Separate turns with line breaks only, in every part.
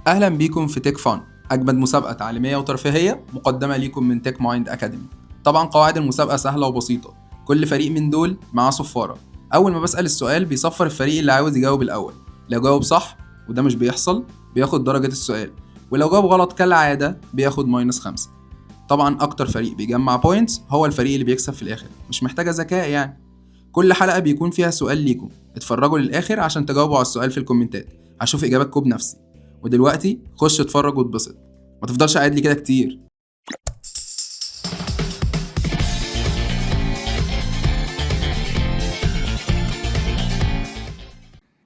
أهلا بيكم في تيك فان، أجمد مسابقة تعليمية وترفيهية مقدمة ليكم من تيك مايند أكاديمي. طبعا قواعد المسابقة سهلة وبسيطة، كل فريق من دول معاه صفارة. أول ما بسأل السؤال بيصفر الفريق اللي عاوز يجاوب الأول، لو جاوب صح وده مش بيحصل بياخد درجة السؤال، ولو جاوب غلط كالعادة بياخد -5. طبعا أكتر فريق بيجمع بوينتس هو الفريق اللي بيكسب في الآخر، مش محتاجة ذكاء يعني. كل حلقة بيكون فيها سؤال ليكم، اتفرجوا للآخر عشان تجاوبوا على السؤال في الكومنتات، هشوف إجاباتكم بنفسي. ودلوقتي خش اتفرج واتبسط، ما تفضلش قاعد لي كده كتير.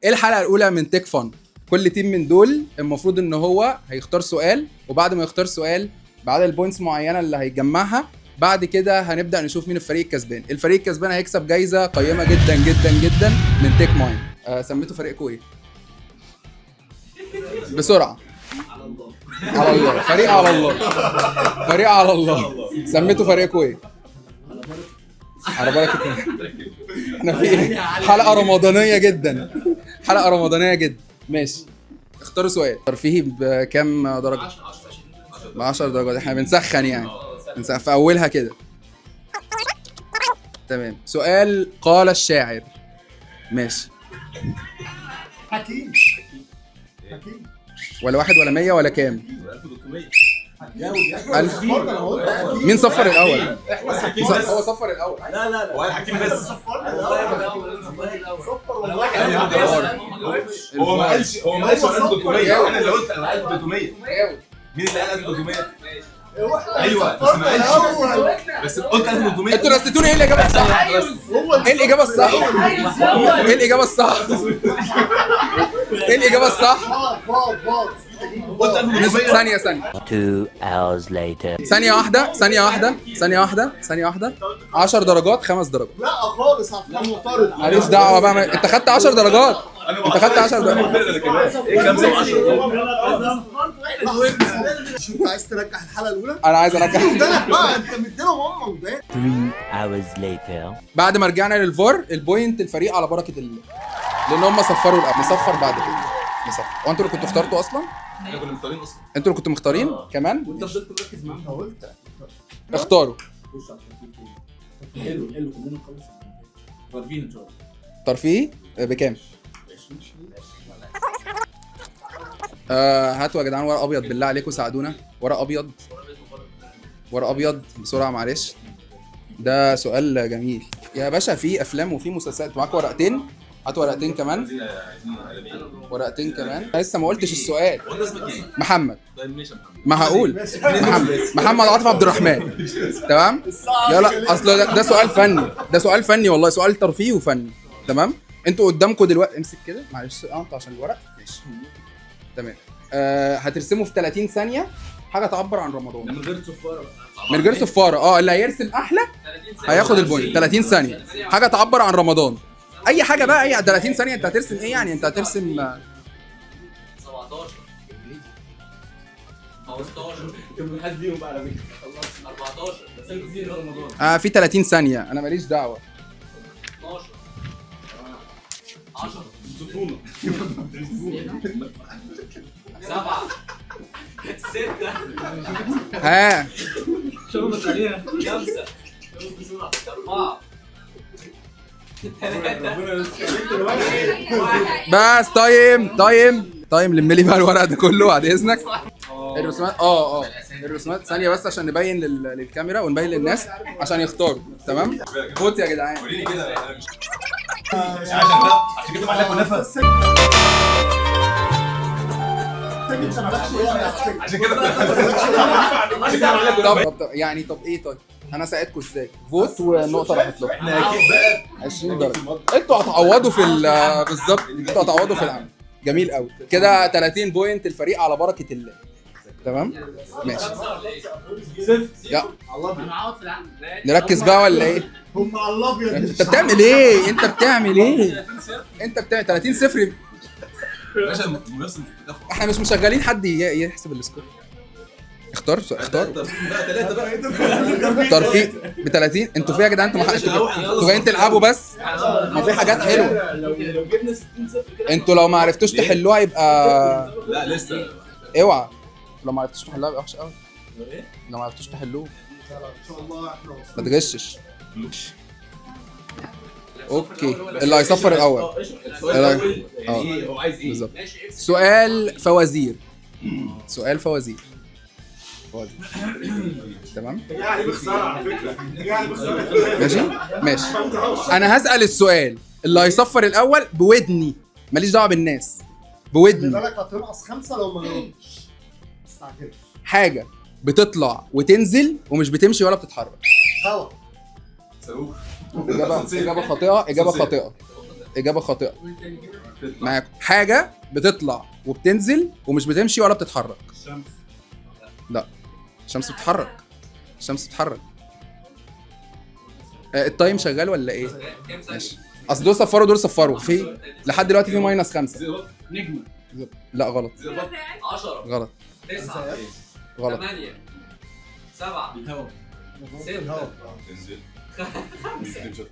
ايه الحلقة الأولى من تيك فن؟ كل تيم من دول المفروض ان هو هيختار سؤال، وبعد ما يختار سؤال بعد البوينتس معينة اللي هيجمعها بعد كده هنبدأ نشوف مين الفريق الكسبان. الفريق الكسبان هيكسب جايزة قيمة جدا جدا جدا من تيك مايند. سميتوا فريقكم ايه؟ بسرعة. على الله. فريق على الله. فريق على الله. سميتوا فريقكم ايه؟ على بركة الله. احنا في ايه؟ حلقة رمضانية جدا. حلقة رمضانية جدا. ماشي. اختاروا سؤال. ترفيهي بكام درجة؟ ب10 درجات. احنا بنسخن يعني. بنسخن في اولها كده. تمام. سؤال قال الشاعر. ماشي.
حكيم.
ولا 1 ولا 100 ولا كام؟ 1300. مين صفر الأول؟ هو صفر الأول.
لا هو الحكيم بس. هو ما قالش 1300. انا اللي قلت 1300. مين اللي قال 1300؟ ايوه بس ما قالش. بس قلت 1300.
انتوا نسيتوني. ايه الإجابة الصح؟ ايه الإجابة الصح؟ ايه الإجابة الصح؟ ايه الإجابة الصح؟ ثانية
2 hours later.
ثانية واحدة 10 درجات 5 درجات.
لا خالص هفهم معترض.
ماليش دعوة بقى. انت خدت 10 درجات. انت خدت 10 درجات.
ايه 5 و10؟
مش انت عايز ترجع الحلقة الأولى؟
انا عايز ارجع.
ده بقى انت مديلهم هم وده.
3 hours later.
بعد ما رجعنا للفار البوينت الفريق على بركة الله، لان هم صفروا الأول. نصفر بعد كده. نصفر. وانتوا اللي كنتوا اخترتوا اصلا؟
احنا كنا مختارين اصلا.
انتوا اللي كنتوا مختارين كمان؟
وانت فضلت مركز معاهم. انت قلت
اختاروا.
حلو كلنا نخلص.
عارفين ان شاء الله.
ترفيهي بكام؟ هاتوا يا جدعان ورق ابيض بالله عليكم ساعدونا. ورق ابيض. ورق ابيض بسرعه معلش. ده سؤال جميل يا باشا. في افلام وفي مسلسلات. معاك ورقتين؟ هات ورقتين كمان. ورقتين كمان. لسه ما قلتش السؤال.
هو انت اسمك ايه؟
محمد.
طيب ماشي يا محمد.
ما هقول. محمد عاطف عبد الرحمن. تمام. يلا اصل ده سؤال فني. ده سؤال فني والله. سؤال ترفيهي وفني. تمام. انتوا قدامكم دلوقتي. امسك كده معلش. انت عشان الورق. ماشي. تمام. هترسموا في 30 ثانيه حاجه تعبر عن رمضان
من غير صفاره.
من غير صفاره. اللي هيرسم احلى هياخد البوينت. 30 ثانيه حاجه تعبر عن رمضان. اي حاجه بقى. اي 30 ثانيه انت هترسم ايه يعني؟ انت هترسم
17 15
كنا حاسبينهم بقى على فكره.
14 بس انت كتير في رمضان.
في 30 ثانيه انا ماليش دعوه.
12 10
صفونا.
7 6
ها
5 4
بس تايم لم لي بقى الورق ده كله بعد اذنك. الرسومات الرسومات ثانيه بس عشان نبين للكاميرا ونبين للناس عشان يختاروا. تمام. فوت يا جدعان.
وريني كده انا مش عشان كده معلق ونفس. عشان كده
طب يعني ايه طيب انا ساعدكم ازاي؟ فوت ونقطه راحت لكم.
احنا اكيد بقى
20 درجه. انتوا هتعوضوا في بالظبط. انتوا هتعوضوا في العمل. جميل قوي كده. 30 بوينت الفريق على بركه الله. تمام ماشي. يا نركز بقى ولا ايه؟
هم على الابيض.
انت بتعمل ايه؟ انت بتعمل 30-0.
باشا المنافسه مش بتاخد.
احنا مش مشغلين حد يحسب السكور. اختار
بقى 3 بقى.
ترفيه ب 30. انتوا فيها يا جدعان. انتوا جايين تلعبوا بس. ما في حاجات حلوه.
لو جبنا 60 0 كده.
انتوا لو ما عرفتوش تحلوها يبقى
لا لسه.
اوعى لو ما عرفتوش تحلوها يبقى وحش قوي. لو ما عرفتوش تحلوه
ان شاء الله احنا
ما
وصلنا.
تغشش. اوكي اللي هيصفر الاول.
السؤال الاول
اه.
يعني هو عايز ايه؟
بالظبط.
ماشي اكس.
سؤال فوازير. سؤال فوازير. تمام
يعني بخساره على فكره، يعني بخساره.
ماشي ماشي. انا هسأل السؤال اللي هيصفر الاول بودني، ماليش دعوه بالناس،
خلي
بودني.
بالك هتنقص 5 لو ما جاوبتش. استعجل.
حاجه بتطلع وتنزل ومش بتمشي ولا بتتحرك.
هوا.
صاروخ.
اجابه خاطئه. اجابه خاطئه. اجابه خاطئه. معاكم. حاجه بتطلع وبتنزل ومش بتمشي ولا بتتحرك.
الشمس.
لا الشمس بتتحرك. الشمس بتتحرك. التايم شغال ولا ايه؟
كام ثانية؟
ماشي. اصل دول صفروا دول صفروا في لحد دلوقتي في -5.
نجمة.
لا غلط
10
غلط
9
غلط
8 7
الهوا.
6
تنزل.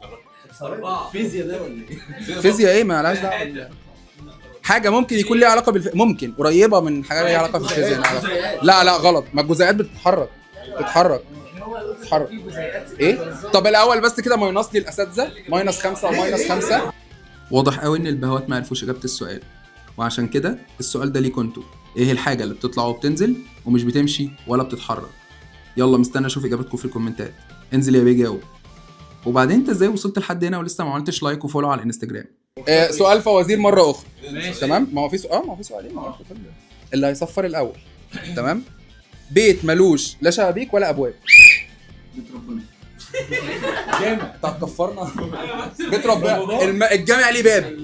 4
فيزياء ده ولا ايه؟
فيزياء ايه ما لهاش دعوه. حاجه ممكن يكون ليها علاقه ممكن قريبه من حاجه ليها علاقه بالفيزياء. لا غلط. ما الجزيئات بتتحرك. بتتحرك. ايه؟ طب الاول بس كده ماينص لي الاساتذه -5 و-5. واضح قوي ان البهوات ما عرفوش اجابه السؤال، وعشان كده السؤال ده ليكوا انتوا. ايه الحاجه اللي بتطلع وبتنزل ومش بتمشي ولا بتتحرك؟ يلا مستني اشوف اجابتكم في الكومنتات. انزل يا بيه جاوب. وبعدين انت ازاي وصلت لحد هنا ولسه ما عملتش لايك وفولو على الانستجرام؟ سؤال فوازير مره اخرى. تمام. ما هو في سؤال. ما هو في سؤالين. اللي هيصفر الاول. تمام. بيت ملوش لا شبابيك ولا ابواب.
بيت ربنا.
جامد. طب كفرنا. بيت ربنا. الجامع ليه باب.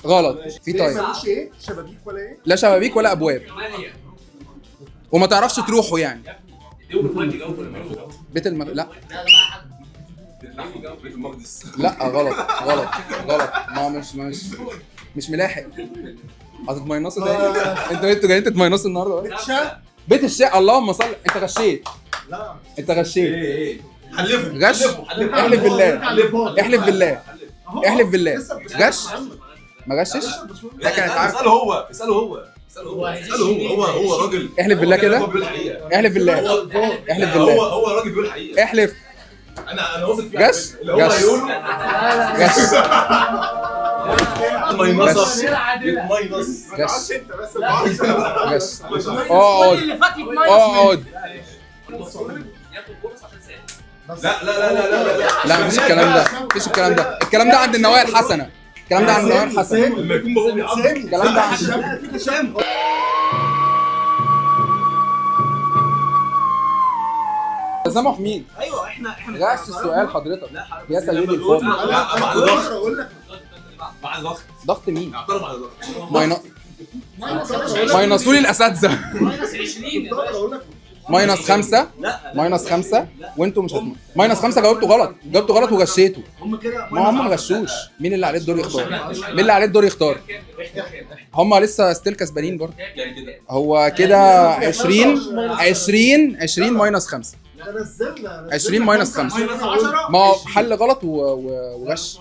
غلط. في طيب.
ملوش ايه؟ شبابيك ولا ايه؟
لا شبابيك ولا ابواب
8
وما تعرفش تروحوا يعني.
دول المايك جاوب.
بيت لا
بيت المقدس.
لا غلط غلط غلط. ما مش ملاحق. هتتماينصوا تاني. انتوا جايين تتماينصوا النهارده ولا؟
شا.
بيت الشقه. اللهم صل. انت غشيت.
لا.
انت غشيت.
ايه حلفه.
غش. احلف بالله. احلف بالله. احلف بالله. غش. ما غشش. ده كانت عارف.
اساله هو. اساله هو. هو راجل.
احلف بالله كده.
هو بيقول الحقيقه.
احلف بالله. احلف بالله.
هو راجل بيقول الحقيقه.
احلف.
انا واثق فيه.
غش.
اللي هو
غش.
هيقوله
غش.
ماينصه.
غش.
غش انت بس.
غش. اقعد اقعد.
ياخد بونص عشان ساعة.
لا
لا مفيش الكلام ده. مفيش الكلام ده. الكلام ده عند النوايا الحسنه. الكلام ده عند النوايا الحسنه.
لما يكون بابا بيعض.
الكلام ده عند تسامح مين؟
ايوه احنا
غش السؤال حضرتك. يا سيدي الفاضل.
لا بعد
اقدر
ضغط.
اقول لك.
بعد ضغط.
ضغط مين؟
اعترض على ضغط.
ماينصوا لي الاساتذه.
ماينس 20
اقدر اقول لك.
-5 -5 وانتوا مش -5 جاوبتوا غلط. جاوبتوا غلط وغشيتوا.
هم كده.
ما هم ما غشوش. مين اللي عليه الدور يختار؟ مين اللي عليه الدور يختار؟ هم لسه ستيل كسبانين برضه.
يعني كده.
هو كده 20 -5.
ده نزلنا
20 -5.
-10.
ما هو حل غلط وغش.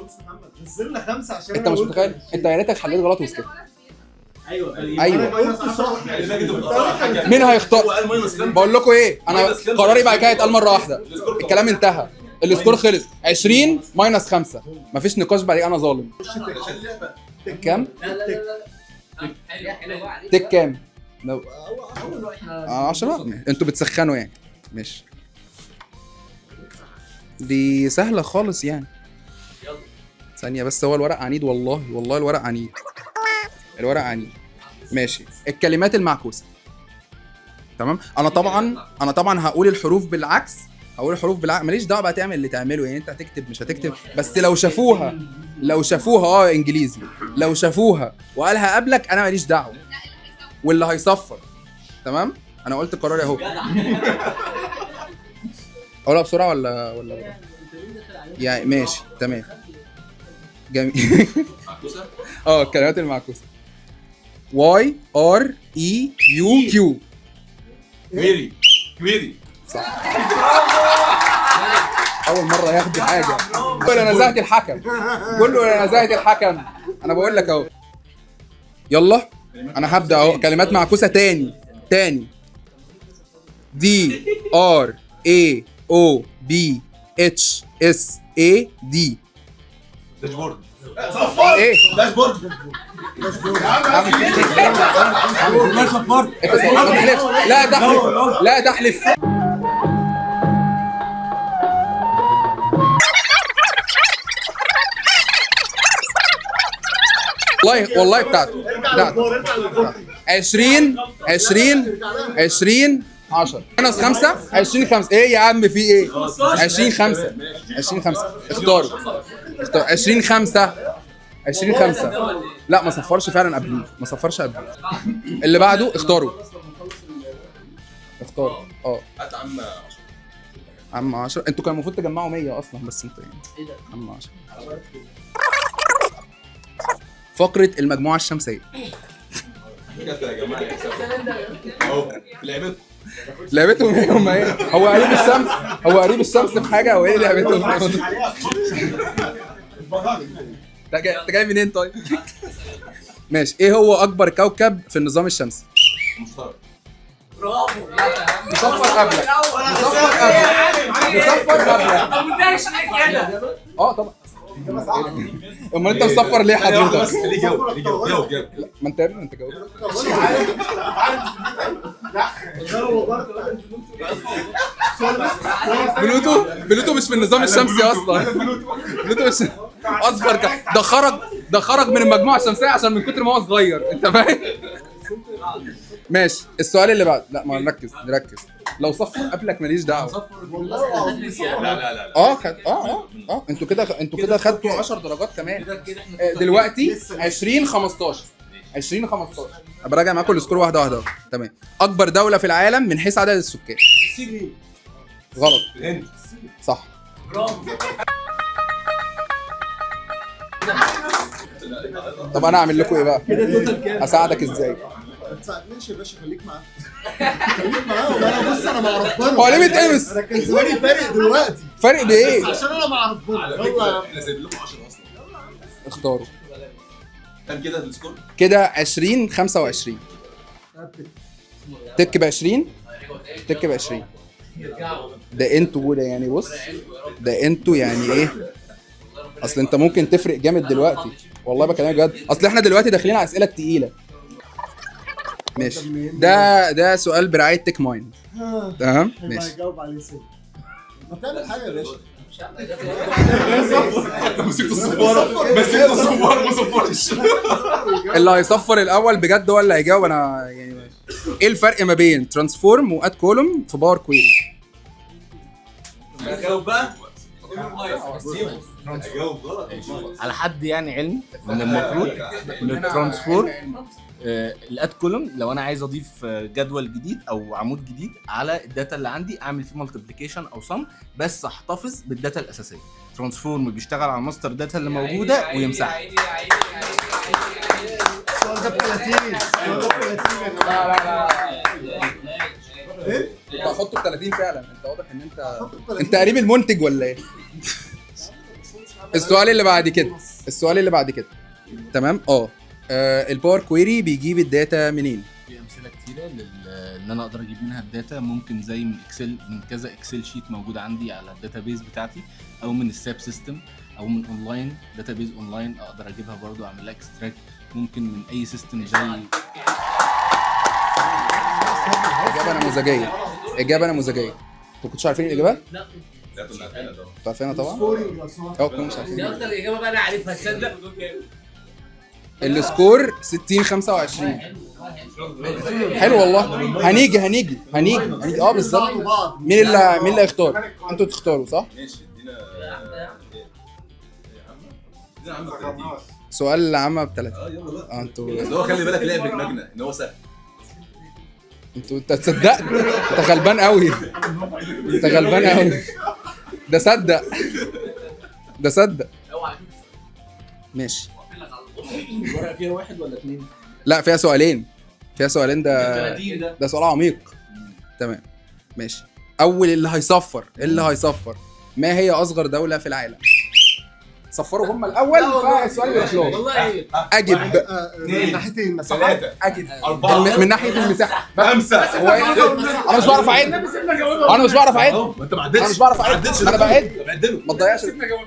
نزلنا 5 عشان
انت مش متخيل. انت يا ريتك حليت غلط وسكت.
ايوه
ايوه.
يعني ماجد بتصرح.
مين هيختار؟
هو قال ماينس كام؟
بقول لكم ايه، انا قراري بعد كده يتقال مره واحده. الكلام انتهى. السكور خلص 20 -5. مفيش نقاش بعد. انا ظالم. كام؟ تك كام؟ 10. انتوا بتسخنوا يعني. ماشي. دي سهله خالص يعني. ثانيه بس. هو الورق عنيد والله الورق عنيد. الورق عنيد. ماشي. الكلمات المعكوسه. تمام. انا طبعا هقول الحروف بالعكس. ماليش دعوه بقى تعمل اللي تعمله يعني. انت هتكتب مش هتكتب. بس لو شافوها انجليزي. لو شافوها وقالها قبلك انا ماليش دعوه. واللي هيصفر. تمام. انا قلت قراري اهو. اقولها بسرعه ولا يعني ماشي تمام. جميل. الكلمات المعكوسه. YREUQ.
كويري.
صح. اول مره ياخدوا حاجه. كله نزاهه الحكم. انا بقول لك اهو. يلا انا هبدا اهو. كلمات معكوسه تاني دي ار اي او بي اتش اس اي دي.
داشبورد.
ايه
داشبورد.
لا تحلف، لا تحلف. والله بتاعته 20 10 ناقص 5 20 5. ايه يا عم في ايه؟ 20 5 اختاروا 20 5 لا ما صفرش فعلا قبليه، ما صفرش قبليه. اللي بعده اختاروا
هات عم 10.
عم 10. انتوا كان المفروض تجمعوا 100 اصلا، بس انتوا يعني ايه ده؟ عم 10. فقرة المجموعة الشمسية.
بجد يا جماعه اهو
لعبتهم ايه هم ايه؟ هو قريب الشمس في حاجة او ايه لعبتهم؟ انت جاي منين طيب؟ ماشي. ايه هو اكبر كوكب في النظام الشمسي؟
مشترك.
برافو.
مصفر قبلك.
طب متناقش ليه كده؟
طبعا. امال انت مصفر ليه حضرتك؟
ليه جاوب
ما انت يا ابني انت جاوبت. بلوتو مش في النظام الشمسي اصلا. بلوتو مش اصغر ده خرج من المجموعه الشمسيه عشان من كتر ما هو صغير، انت فاهم؟ ماشي. السؤال اللي بعد. لا ما نركز. لو صفر قبلك ماليش دعوه.
لا
انتوا كده خدتوا 10 درجات كمان. دلوقتي 20 15 براجع معاكم السكور واحده واحده. تمام. اكبر دوله في العالم من حيث عدد السكان. غلط. صح.
برافو.
طب انا اعمل لكم ايه بقى؟ اساعدك ازاي؟
ما تساعدنيش يا باشا، خليك معاهم. انا بص انا مع ربنا.
هو ليه بيتقمص؟
انا كان زماني فارق دلوقتي
فارق بايه؟
عشان انا مع ربنا. يلا
احنا سايبين لكم 10 اصلا.
اختاروا.
كان كده السكور
كده 20 25. تك ب 20. ده انتوا يعني بص، ده انتوا يعني ايه؟ اصل انت ممكن تفرق جامد دلوقتي، والله بكلمك بجد. اصل احنا دلوقتي داخلين على اسئله تقيله. ماشي. ده سؤال برعايه تك مايند. تمام ماشي.
هجاوب عليه سيد. ما تعمل حاجه يا باشا.
مسكت الصفاره ما صفرش.
اللي هيصفر الاول بجد هو اللي هيجاوب. انا يعني ايه الفرق ما بين ترانسفورم واد كولوم في باور كويري؟
جاوب بقى.
هجاوب غلط.
على حد يعني علمي من المفروض ان الترانسفورم الاد كولوم لو انا عايز اضيف جدول جديد او عمود جديد على الداتا اللي عندي اعمل فيه مالتيبليكيشن او صم، بس احتفظ بالداتا الاساسيه. ترانسفورم بيشتغل على الماستر داتا اللي موجوده ويمسحها.
السؤال ده ب 30.
انت هتحطه ب 30 فعلا. انت واضح ان انت قريب المنتج ولا ايه؟ السؤال اللي بعد كده تمام. الباور كويري بيجيب الداتا منين؟
في امثله كتيره ان انا اقدر اجيب منها الداتا، ممكن زي من اكسل، من كذا اكسل شيت موجود عندي على الداتابيز بتاعتي، او من الساب سيستم، او من اونلاين داتابيز اونلاين اقدر اجيبها برضو اعمل لها اكستراكت. ممكن من اي سيستم زي
اجابه نموذجيه. انتوا كنتوش عارفين الاجابه؟
لا
كنا عارفينها طبعا.
انتوا عارفينها طبعا. كنتوا مش
دي
عارفين.
اكتر اجابه بقى انا عارفها، تصدق؟
السكور 60 25. حلو والله. هنيجي بالظبط. مين اللي هيختار؟ انتوا تختاروا صح؟
ماشي. ادينا عم 30.
سؤال العامة ب 3.
يلا بقى.
انتوا
بس هو خلي بالك لعب دماغنا ان هو سهل.
انت تصدقت؟ انت غلبان قوي. ده صدق. ماشي.
الورقه فيها 1 ولا 2؟
لا فيها سؤالين. ده
30
ده سؤال عميق. تمام ماشي. اول اللي هيصفر ما هي اصغر دولة في العالم؟ صفروا هم الاول فالسؤال يروح لهم.
والله
اجب
من ناحيه المساحه.
3
اجب
4
من ناحيه المساحه.
5
هو انا مش بعرف اعد، انا مش بعرف اعد،
ما انت ما عدتش،
انا مش بعرف اعد، انا بعد.
بعدله
ما تضيعش.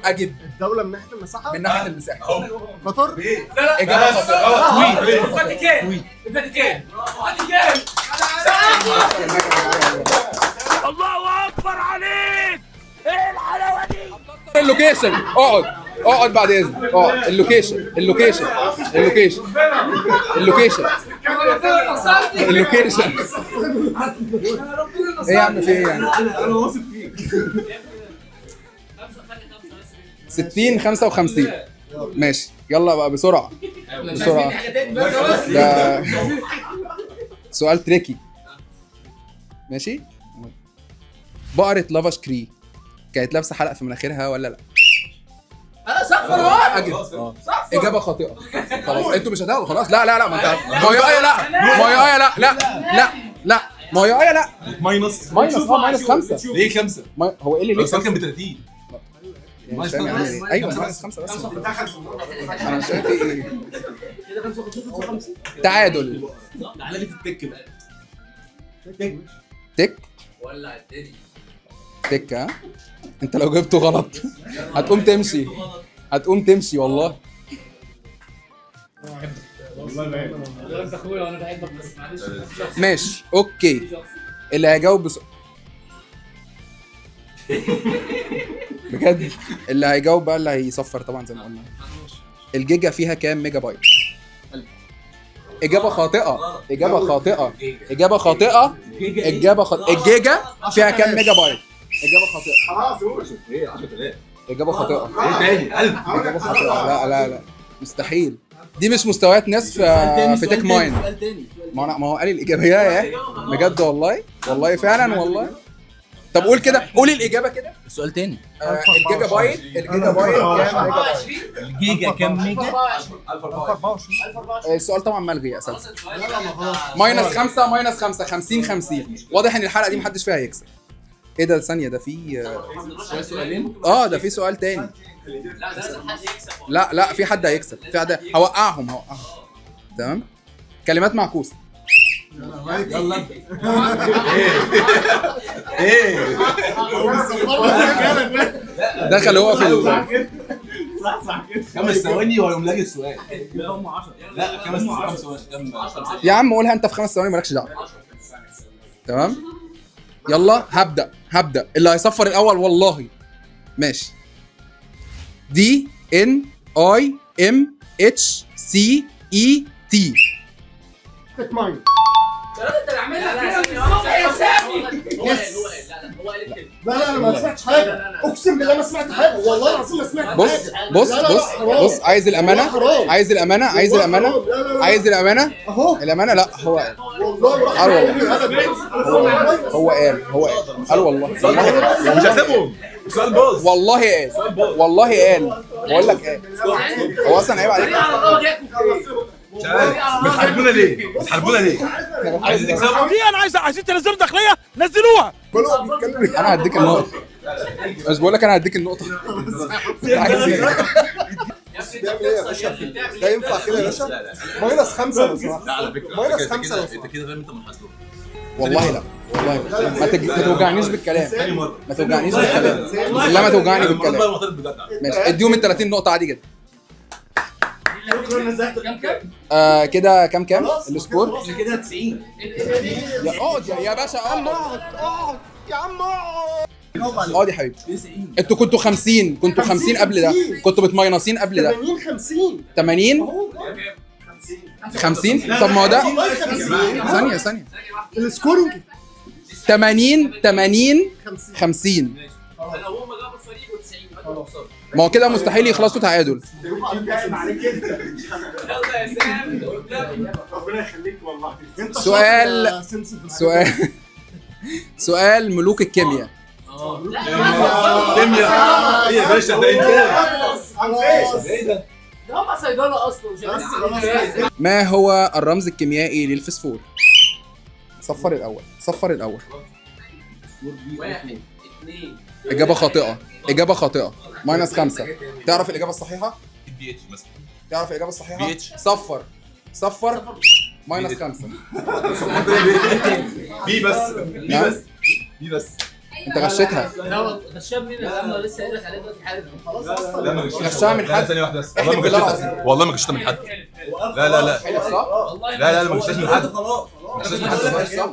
اجب
الدوله من ناحيه المساحه.
من ناحيه المساحه.
قطر.
اجابه خاطئه.
الفاتيكان الفاتيكان الفاتيكان.
الله اكبر عليك، ايه الحلاوه دي؟
اللوكيشن. اقعد بعد اذنك. اقعد. اللوكيشن اللوكيشن اللوكيشن اللوكيشن اللوكيشن. ايه يا عم في ايه يعني؟
انا واثق فيك.
60 55. ماشي يلا بقى بسرعه بسرعه. ده سؤال تريكي. ماشي. بقرة لافاش كري كانت لابسه حلقه في مناخيرها ولا لا؟
انا صفر اهو.
اجل. اجابه خاطئه. خلاص انتوا مش هتاخدوا خلاص. لا ما انت ما هي ايه لا ما هي ايه لا ما هي ايه لا
ماينس
ماينس 5.
ليه 5؟
هو ايه اللي ليه
السؤال كان ب 30.
مش فاهم يعني ايه. ايوه ماينس 5 بس. انا مش شايف ايه. تعادل.
تعالى لي في التك بقى.
تك
ولع الدنيا.
تك. ها انت لو جبته غلط هتقوم تمشي والله.
انت اخويا وانا بحبك بس معلش.
ماشي اوكي. اللي هيجاوب بجد اللي هيجاوب بقى اللي هيصفر طبعا زي ما قلنا. الجيجا فيها كام ميجا بايت؟ إجابة خاطئة. الجيجا فيها كام ميجا بايت؟ إجابة خاطئة.
خلاص ايه 10000.
إجابة خاطئة.
ايه تاني 1000.
إجابة خاطئة. لا مستحيل. دي مش مستويات ناس في تك مايند. ما هو قال الإجابة يا بجد والله فعلا والله. طب قول كده، قولي الإجابة كده.
السؤال تاني.
الجيجا بايت كام ميجا بايت؟
الجيجا كام ميجا؟
1024.
السؤال طبعا ملغي اساسا. ماينس 5 50. واضح ان الحلقه دي محدش فيها هيكسب. ايه ده ثانيه ده في
سؤالين؟
ده في سؤال تاني.
لا ده حد يكسب.
لا في حد هيكسب. في حد هوقعهم. تمام. كلمات معكوسه.
يلا ايه
دخل هو في
صح كده 5 ثواني وهيقوم لاقي السؤال. هم 10. لا 5 ثواني.
يا عم قولها انت في 5 ثواني مالكش دعوه. تمام يلا هبدا اللي هيصفر الاول والله. ماشي. دي ان اي ام اتش سي اي تي.
تك مايند.
انت اللي عاملها كده يا سامي. هو قال كده.
لا انا ما سمعتش حاجه. اقسم بالله ما سمعت حاجه والله العظيم ما سمعت حاجه.
بص عايز الامانه
اهو
الامانه. لا هو
والله
هو قال والله
مش هسيبهم. سؤال باظ.
والله قال بقول لك قال. هو اصلا عيب عليك.
مش عارف بتحاربونا ليه؟ عايزين تكسبوا؟
دي انا عايزين تنزلوا داخليه، نزلوها.
انا هديك النقطه. مش بقول لك انا هديك النقطه.
بيعمل ايه يا باشا؟ ده ينفع كده يا باشا؟ ماينس 5 لو سمحت.
لا على فكره
ماينس 5 لو
انت
سمحت.
كده فاهم انت منحصر.
والله لا ما توجعنيش بالكلام.
ثاني مره
ما توجعنيش بالكلام. لا ما توجعني بالكلام.
والله معترض بجد.
ماشي اديهم ال 30 نقطه عادي جدا. كده كام السكور؟
كده 90.
اقعد يا باشا.
اقعد يا عم اقعد.
اقعد يا حبيبي. انتوا كنتوا 50 قبل ده. كنتوا بتماينصين قبل ده. 80 50. طب ما هو ده ثانيه
السكورينج
80 50.
انا وهم جابوا الفريق و90.
ما هو كده مستحيل يخلصوا تعادل.
يلا يا سامي.
ربنا يخليك والله.
سؤال ملوك الكيمياء.
كيمياء ايه يا باشا؟ ده انت ايه ده؟
ده هم صيدله اصلا.
ما هو الرمز الكيميائي للفسفور؟ صفر الاول.
1
اجابه خاطئه، اجابه خاطئه. -5. تعرف الاجابه الصحيحه؟
بي اتش مثلا.
تعرف الاجابه الصحيحه؟
BH.
صفر -5.
بي بس
نعم؟
بي بس.
انت غشيتها.
لا غشام مين انا لسه قايل لك عليه دلوقتي حالا. خلاص
لا ما غشتش.
غشها من حد.
ثانية واحدة بس.
احلف بالله العظيم.
والله ما غشتها من حد. لا لا لا.
حلف صح؟
لا ما غشتهاش من حد. ما غشتهاش من حد.
صح؟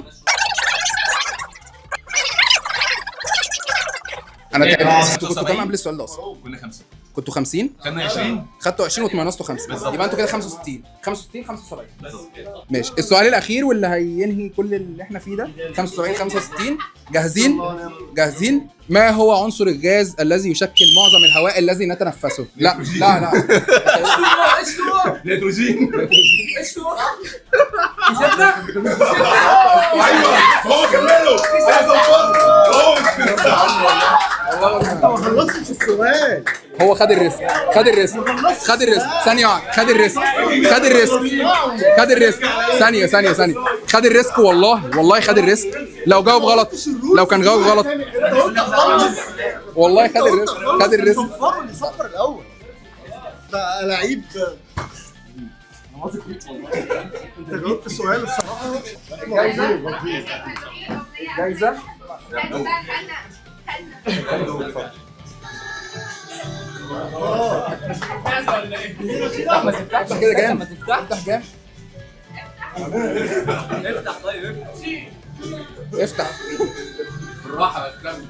انا تعبت. كنتوا كام قبل السؤال ده اصلا؟
كنا 5.
كنتوا 50؟
خدنا 20.
خدتوا 20 وتمنصتوا 5. يبقى انتوا كده 65 75. ماشي، السؤال الاخير واللي هينهي كل اللي احنا فيه ده. 75 65. جاهزين؟ ما هو عنصر الغاز الذي يشكل معظم الهواء الذي نتنفسه؟ لا.
نيتروجين.
كسبنا.
هو كمله.
ما خلصتش السؤال.
هو خد الريسك. ثانية واحدة. خد الريسك. ثانية. خد الريسك والله خد الريسك. لو جاوب غلط، لو كان جاوب غلط والله خد الريسك.
صفر اللي صفر الاول ده لعيب. انت جاوبت السؤال الصراحه.
جايزة. افتح كده جامد. افتح جامد. افتح
بالراحه يا كلام.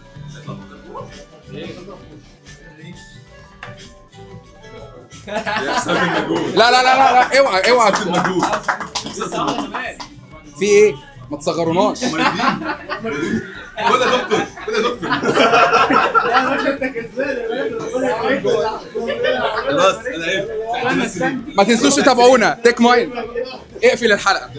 لا اوعى في ايه؟ ما تصغروناش.
خد يا دكتور. خلاص انا عرفت.
ما تنسوش تتابعونا تيك مايند. اقفل الحلقة.